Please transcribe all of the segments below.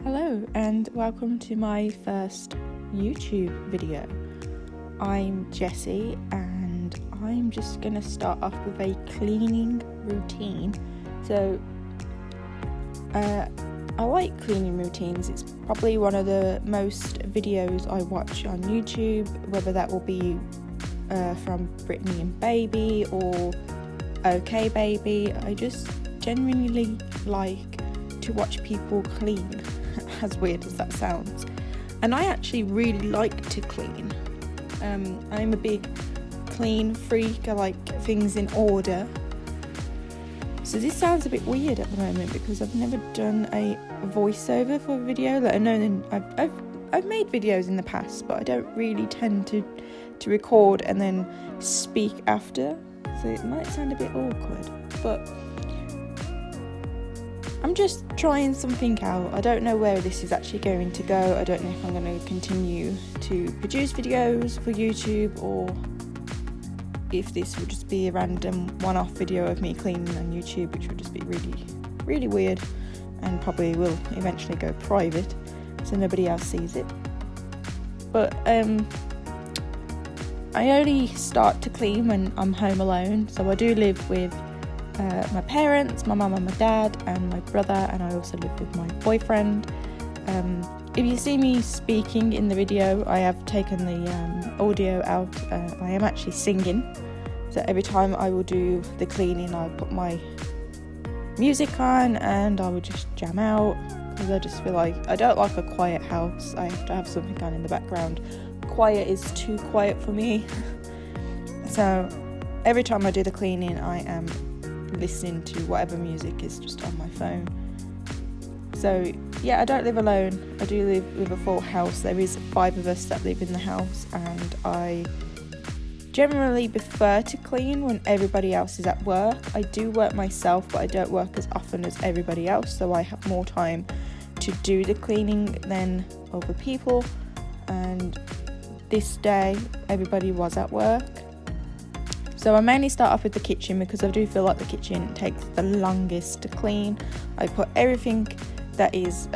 Hello and welcome to my first YouTube video. I'm Jessie and I'm just going to start off with a cleaning routine. So I like cleaning routines. It's probably one of the most videos I watch on YouTube, whether that will be from Brittany and Baby or OK Baby. I just genuinely like to watch people clean. As weird as that sounds, and I actually really like to clean. I'm a big clean freak. I like things in order. So this sounds a bit weird at the moment because I've never done a voiceover for a video. Let alone I've made videos in the past, but I don't really tend to record and then speak after. So it might sound a bit awkward, but I'm just trying something out. I don't know where this is actually going to go. I don't know if I'm going to continue to produce videos for YouTube or if this will just be a random one-off video of me cleaning on YouTube, which would just be really, really weird and probably will eventually go private so nobody else sees it. But I only start to clean when I'm home alone. So I do live with my parents, my mum and my dad, and my brother, and I also live with my boyfriend. If you see me speaking in the video, I have taken the audio out. I am actually singing, so every time I will do the cleaning, I'll put my music on and I will just jam out because I just feel like I don't like a quiet house. I have to have something on in the background. Quiet is too quiet for me. So every time I do the cleaning, I am listening to whatever music is just on my phone. So yeah, I don't live alone. I do live with a full house. There is 5 of us that live in the house, and I generally prefer to clean when everybody else is at work. I do work myself, but I don't work as often as everybody else, so I have more time to do the cleaning than other people. And this day everybody was at work. So I mainly start off with the kitchen because I do feel like the kitchen takes the longest to clean. I put everything that is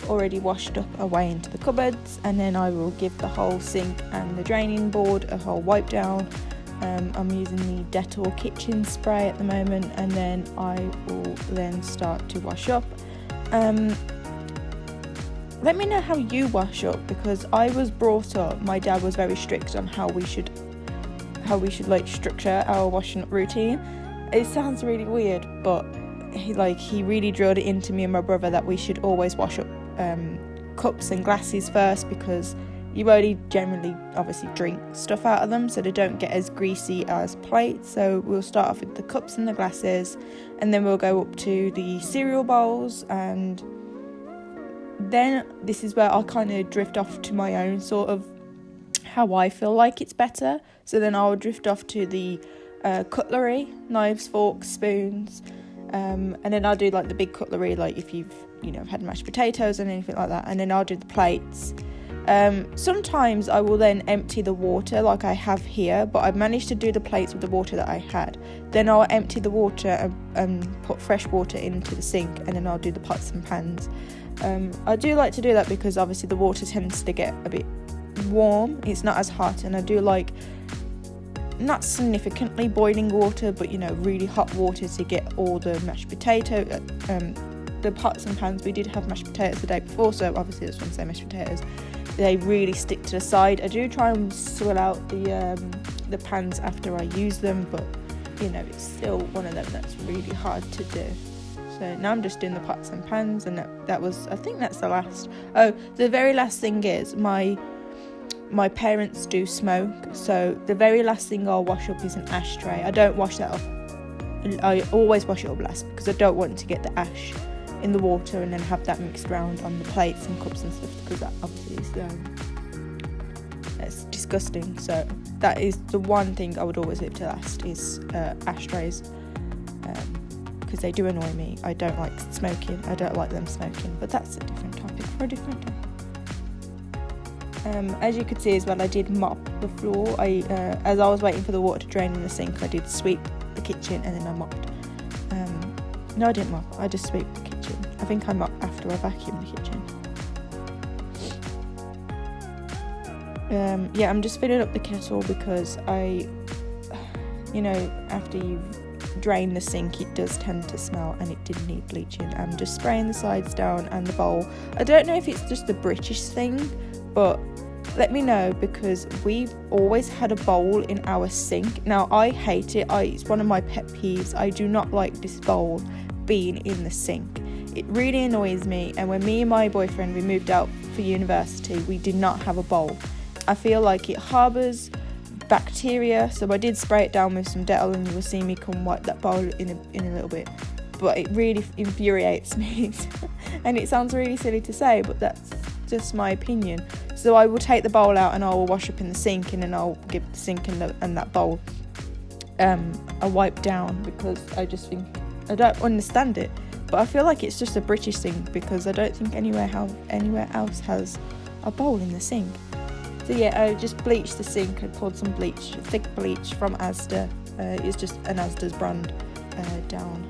already washed up away into the cupboards, and then I will give the whole sink and the draining board a whole wipe down. I'm using the Dettol kitchen spray at the moment, and then I will then start to wash up. Let me know how you wash up, because I was brought up, my dad was very strict on how we should like structure our washing up routine. It sounds really weird, but he really drilled it into me and my brother that we should always wash up cups and glasses first, because you only generally obviously drink stuff out of them, so they don't get as greasy as plates. So we'll start off with the cups and the glasses, and then we'll go up to the cereal bowls, and then this is where I'll kind of drift off to my own sort of how I feel like it's better. So then I'll drift off to the cutlery, knives, forks, spoons, and then I'll do like the big cutlery, like if you've had mashed potatoes and anything like that, and then I'll do the plates. Sometimes I will then empty the water like I have here, but I've managed to do the plates with the water that I had. Then I'll empty the water and put fresh water into the sink, and then I'll do the pots and pans. I do like to do that because obviously the water tends to get a bit warm, it's not as hot, and I do like not significantly boiling water, but really hot water to get all the mashed potato, the pots and pans. We did have mashed potatoes the day before, so obviously that's when I say mashed potatoes, they really stick to the side. I do try and swill out the pans after I use them, but it's still one of them that's really hard to do. So now I'm just doing the pots and pans, and that was, I think that's the last. Oh, the very last thing is my parents do smoke, so the very last thing I'll wash up is an ashtray. I don't wash that up. I always wash it up last because I don't want to get the ash in the water and then have that mixed around on the plates and cups and stuff, because that obviously is that's disgusting. So that is the one thing I would always leave to last is ashtrays, because they do annoy me. I don't like smoking. I don't like them smoking, but that's a different topic for a different day. As you could see as well, I did mop the floor. As I was waiting for the water to drain in the sink, I did sweep the kitchen and then I mopped. No, I didn't mop. I just swept the kitchen. I think I mop after I vacuum the kitchen. Yeah, I'm just filling up the kettle because after you've drained the sink, it does tend to smell, and it did need bleaching. I'm just spraying the sides down and the bowl. I don't know if it's just a British thing, but let me know, because we've always had a bowl in our sink. Now, I hate it. It's one of my pet peeves. I do not like this bowl being in the sink. It really annoys me. And when me and my boyfriend, we moved out for university, we did not have a bowl. I feel like it harbours bacteria, so I did spray it down with some Dettol, and you will see me come wipe that bowl in a little bit. But it really infuriates me. And it sounds really silly to say, but that's just my opinion. So I will take the bowl out and I will wash up in the sink, and then I'll give the sink and that bowl a wipe down, because I just think, I don't understand it. But I feel like it's just a British thing, because I don't think anywhere else has a bowl in the sink. So yeah, I just bleached the sink. I poured some bleach, thick bleach from Asda. It's just an Asda's brand down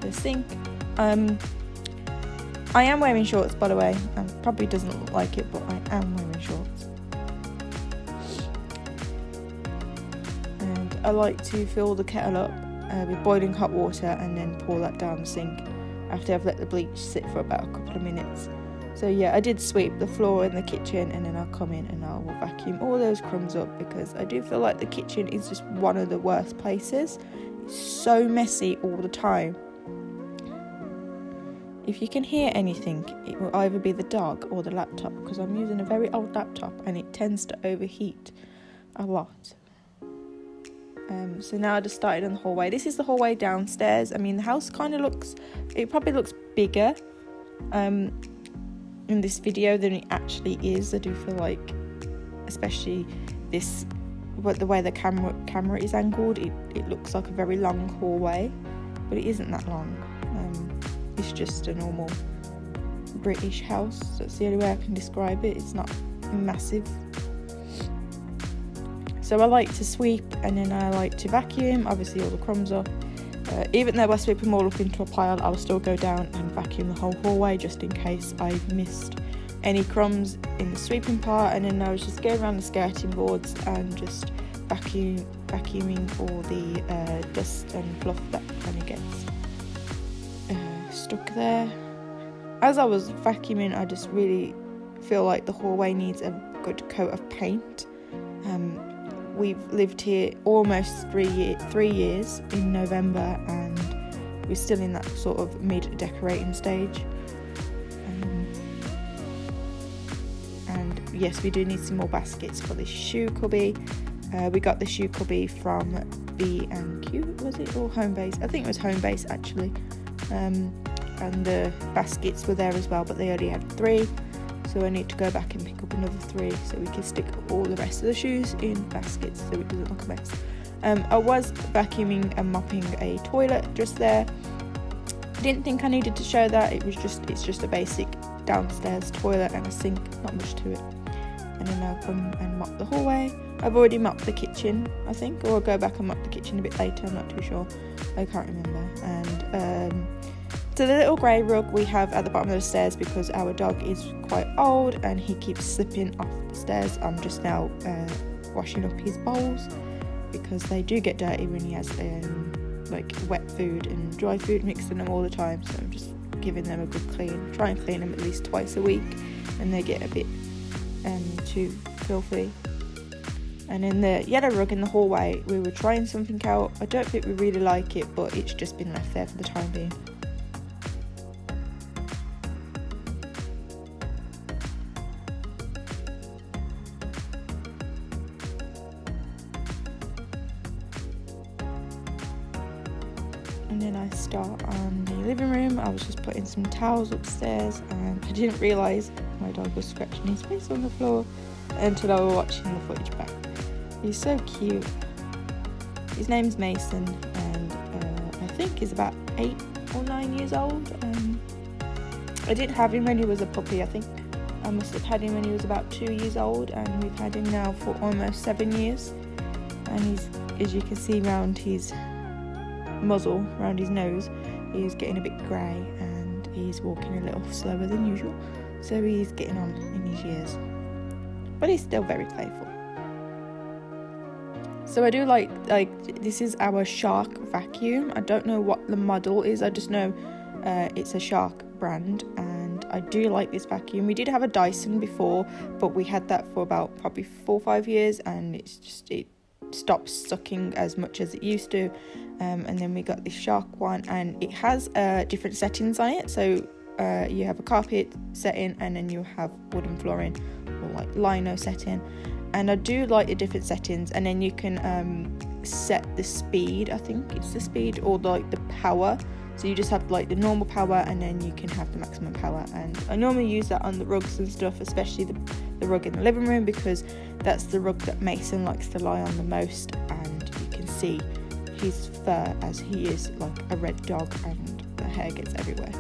the sink. I am wearing shorts, by the way. Probably doesn't look like it, but I am wearing shorts. And I like to fill the kettle up with boiling hot water, and then pour that down the sink after I've let the bleach sit for about a couple of minutes. So yeah, I did sweep the floor in the kitchen, and then I'll come in and I'll vacuum all those crumbs up, because I do feel like the kitchen is just one of the worst places. It's so messy all the time. If you can hear anything, it will either be the dog or the laptop, because I'm using a very old laptop and it tends to overheat a lot. So now I just started in the hallway. This is the hallway downstairs. I mean, the house kind of probably looks bigger in this video than it actually is. I do feel like, especially the way the camera is angled, it looks like a very long hallway, but it isn't that long. It's just a normal British house. That's the only way I can describe it. It's not massive. So I like to sweep, and then I like to vacuum. Obviously all the crumbs off. Even though I sweep them all up into a pile, I'll still go down and vacuum the whole hallway, just in case I've missed any crumbs in the sweeping part. And then I was just going around the skirting boards and just vacuuming all the dust and fluff that kind of gets stuck there. As I was vacuuming, I just really feel like the hallway needs a good coat of paint. We've lived here almost 3 years in November, and we're still in that sort of mid-decorating stage. And yes, we do need some more baskets for this shoe cubby. We got the shoe cubby from B&Q, was it, or Homebase? I think it was Homebase actually. And the baskets were there as well, but they only had 3. So I need to go back and pick up another 3 so we can stick all the rest of the shoes in baskets so it doesn't look a mess. I was vacuuming and mopping a toilet just there. Didn't think I needed to show that. It's just a basic downstairs toilet and a sink, not much to it. And then I'll come and mop the hallway. I've already mopped the kitchen, I think, or I'll go back and mop the kitchen a bit later, I'm not too sure. I can't remember. And so the little grey rug we have at the bottom of the stairs, because our dog is quite old and he keeps slipping off the stairs. I'm just now washing up his bowls, because they do get dirty when he has like wet food and dry food mixed in them all the time. So I'm just giving them a good clean. Try and clean them at least twice a week, and they get a bit too filthy. And in the yellow rug in the hallway, we were trying something out. I don't think we really like it, but it's just been left there for the time being. And then I start on the living room. I was just putting some towels upstairs, and I didn't realise my dog was scratching his face on the floor until I was watching the footage back. He's so cute. His name's Mason, and I think he's about 8 or 9 years old. I didn't have him when he was a puppy. I think I must have had him when he was about 2 years old, and we've had him now for almost 7 years. And he's, as you can see around his muzzle, around his nose, he's getting a bit grey, and he's walking a little slower than usual, so he's getting on in his years, but he's still very playful. So I do like this is our Shark vacuum. I don't know what the model is, I just know it's a Shark brand, and I do like this vacuum. We did have a Dyson before, but we had that for about probably 4 or 5 years, and it stopped sucking as much as it used to, and then we got this Shark one, and it has different settings on it. So you have a carpet setting, and then you have wooden flooring or like lino setting, and I do like the different settings. And then you can set the speed, I think it's the speed, or like the power. So you just have like the normal power, and then you can have the maximum power. And I normally use that on the rugs and stuff, especially the rug in the living room, because that's the rug that Mason likes to lie on the most, and you can see his fur, as he is like a red dog and the hair gets everywhere.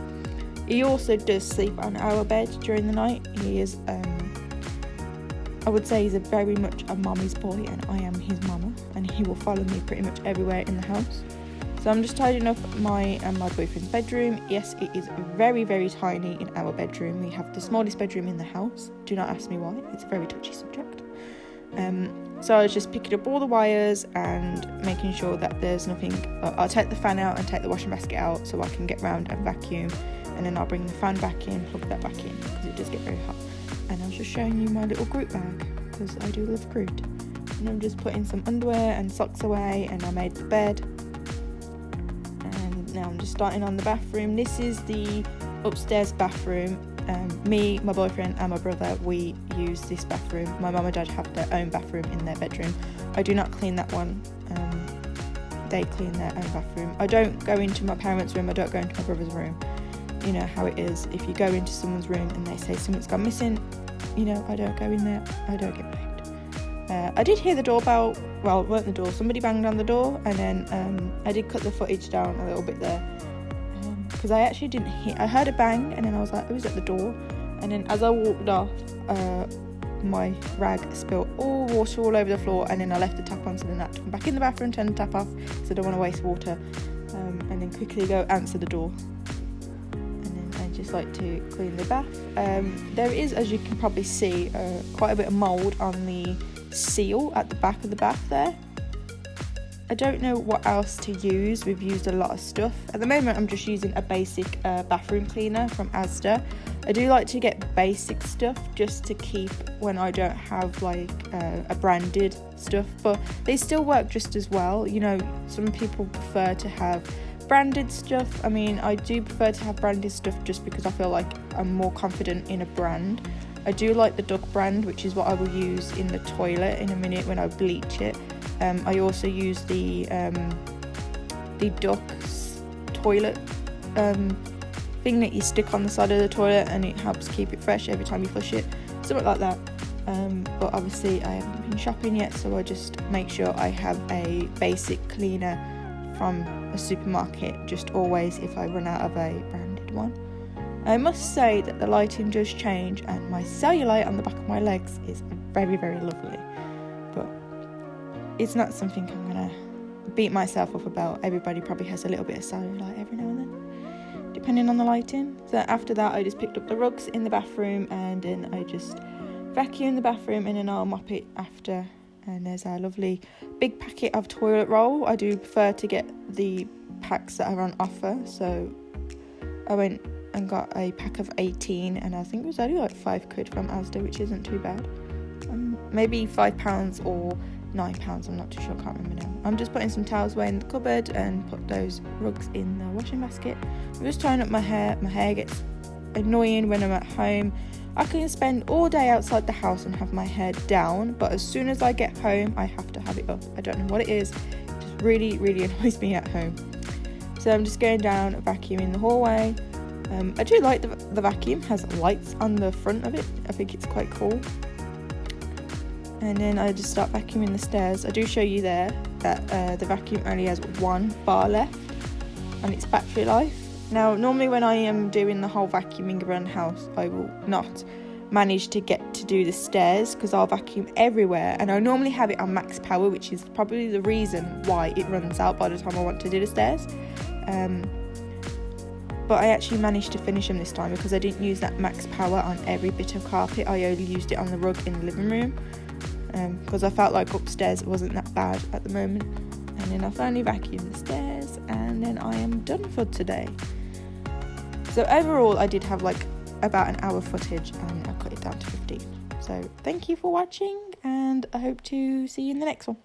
He also does sleep on our bed during the night. He is I would say he's very much a mommy's boy, and I am his mama, and he will follow me pretty much everywhere in the house. So I'm just tidying up my boyfriend's bedroom. Yes, it is very, very tiny in our bedroom. We have the smallest bedroom in the house. Do not ask me why. It's a very touchy subject. So I was just picking up all the wires and making sure that there's nothing. I'll take the fan out and take the washing basket out so I can get round and vacuum, and then I'll bring the fan back in, plug that back in, because it does get very hot. And I was just showing you my little Groot bag, because I do love Groot. And I'm just putting some underwear and socks away, and I made the bed. And now I'm just starting on the bathroom. This is the upstairs bathroom. Me, my boyfriend and my brother, we use this bathroom. My mum and dad have their own bathroom in their bedroom. I do not clean that one. They clean their own bathroom. I don't go into my parents' room, I don't go into my brother's room. You know how it is. If you go into someone's room and they say something's gone missing, you know, I don't go in there. I don't get blamed. I did hear the doorbell. Well, it weren't the door. Somebody banged on the door, and then I did cut the footage down a little bit there, because I actually didn't hear. I heard a bang, and then I was like, who's at the door? And then as I walked off, my rag spilled all water all over the floor, and then I left the tap on, so then I had to come back in the bathroom, turn the tap off, because I don't want to waste water, and then quickly go answer the door. Just like to clean the bath. There is, as you can probably see, quite a bit of mould on the seal at the back of the bath there. I don't know what else to use. We've used a lot of stuff. At the moment I'm just using a basic bathroom cleaner from Asda. I do like to get basic stuff just to keep when I don't have like a branded stuff, but they still work just as well. You know, some people prefer to have branded stuff. I mean, I do prefer to have branded stuff just because I feel like I'm more confident in a brand. I do like the Duck brand, which is what I will use in the toilet in a minute when I bleach it. I also use the Duck's toilet thing that you stick on the side of the toilet, and it helps keep it fresh every time you flush it, something like that. But obviously I haven't been shopping yet, so I just make sure I have a basic cleaner from a supermarket, just always, if I run out of a branded one. I must say that the lighting does change, and my cellulite on the back of my legs is very, very lovely, but it's not something I'm gonna beat myself up about. Everybody probably has a little bit of cellulite every now and then, depending on the lighting. So after that, I just picked up the rugs in the bathroom, and then I just vacuum the bathroom, and then I'll mop it after. And there's our lovely big packet of toilet roll. I do prefer to get the packs that are on offer, so I went and got a pack of 18, and I think it was only like £5 from Asda, which isn't too bad. Maybe £5 or £9, I'm not too sure, I can't remember now. I'm just putting some towels away in the cupboard and put those rugs in the washing basket. I'm just tying up my hair. My hair gets annoying when I'm at home. I can spend all day outside the house and have my hair down, but as soon as I get home, I have to have it up. I don't know what it is. It just really, really annoys me at home. So I'm just going down, vacuuming the hallway. I do like the vacuum has lights on the front of it. I think it's quite cool. And then I just start vacuuming the stairs. I do show you there that the vacuum only has 1 bar left on its battery life. Now, normally when I am doing the whole vacuuming around the house, I will not manage to get to do the stairs because I'll vacuum everywhere, and I normally have it on max power, which is probably the reason why it runs out by the time I want to do the stairs. but I actually managed to finish them this time because I didn't use that max power on every bit of carpet. I only used it on the rug in the living room, because I felt like upstairs it wasn't that bad at the moment. And then I finally vacuumed the stairs, and then I am done for today. So overall I did have like about an hour footage, and I cut it down to 15. So thank you for watching, and I hope to see you in the next one.